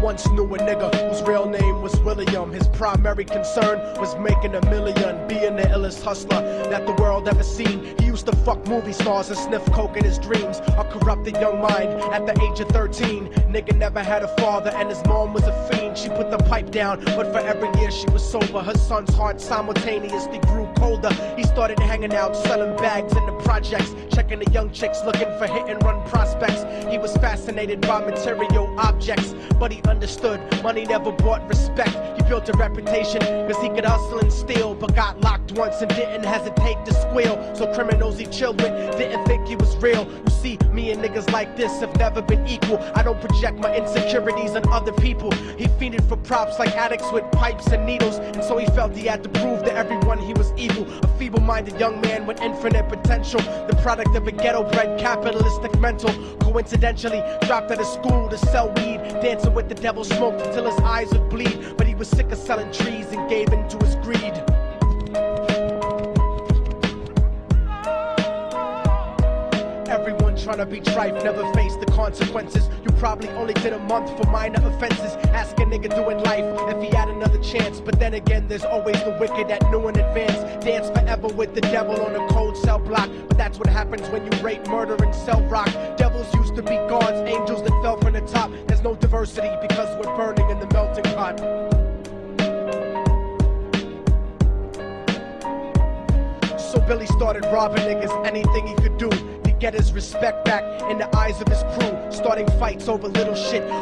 once knew a nigga whose real name was William. His primary concern was making $1 million, being the illest hustler that the world ever seen. He used to fuck movie stars and sniff coke in his dreams. A corrupted young mind at the age of 13. Nigga never had a father and his mom was a fiend. She put the pipe down, but for every year she was sober. Her son's heart simultaneously grew colder. He started hanging out, selling bags in the projects, checking the young chicks, looking for hit-and-run prospects. He was fascinated by material objects, but he understood money never bought respect. He built a reputation cause he could hustle and steal, but got locked once and didn't hesitate to squeal. So criminals he chilled with didn't think he was real. You see, me and niggas like this have never been equal. I don't project my insecurities on other people. He fiended for props like addicts with pipes and needles, and so he felt he had to prove to everyone he was evil. A feeble-minded young man with infinite potential, the product of a ghetto-bred capitalistic mental. Coincidentally, dropped out of school to sell weed, dancing with the devil, smoked until his eyes would bleed. But he was sick of selling trees and gave in to his greed. Everyone trying to be trife never faced the consequences. You probably only did a month for minor offenses. Ask a nigga doing life if he had another chance. But then again, there's always the wicked that knew in advance. Dance forever with the devil on a cold cell block. But that's what happens when you rape, murder, and sell rock. Devils used to be gods, angels that fell from the top. There's no diversity because we're burning in the melting pot. So Billy started robbing niggas, anything he could do to get his respect back in the eyes of his crew. Starting fights over little shit,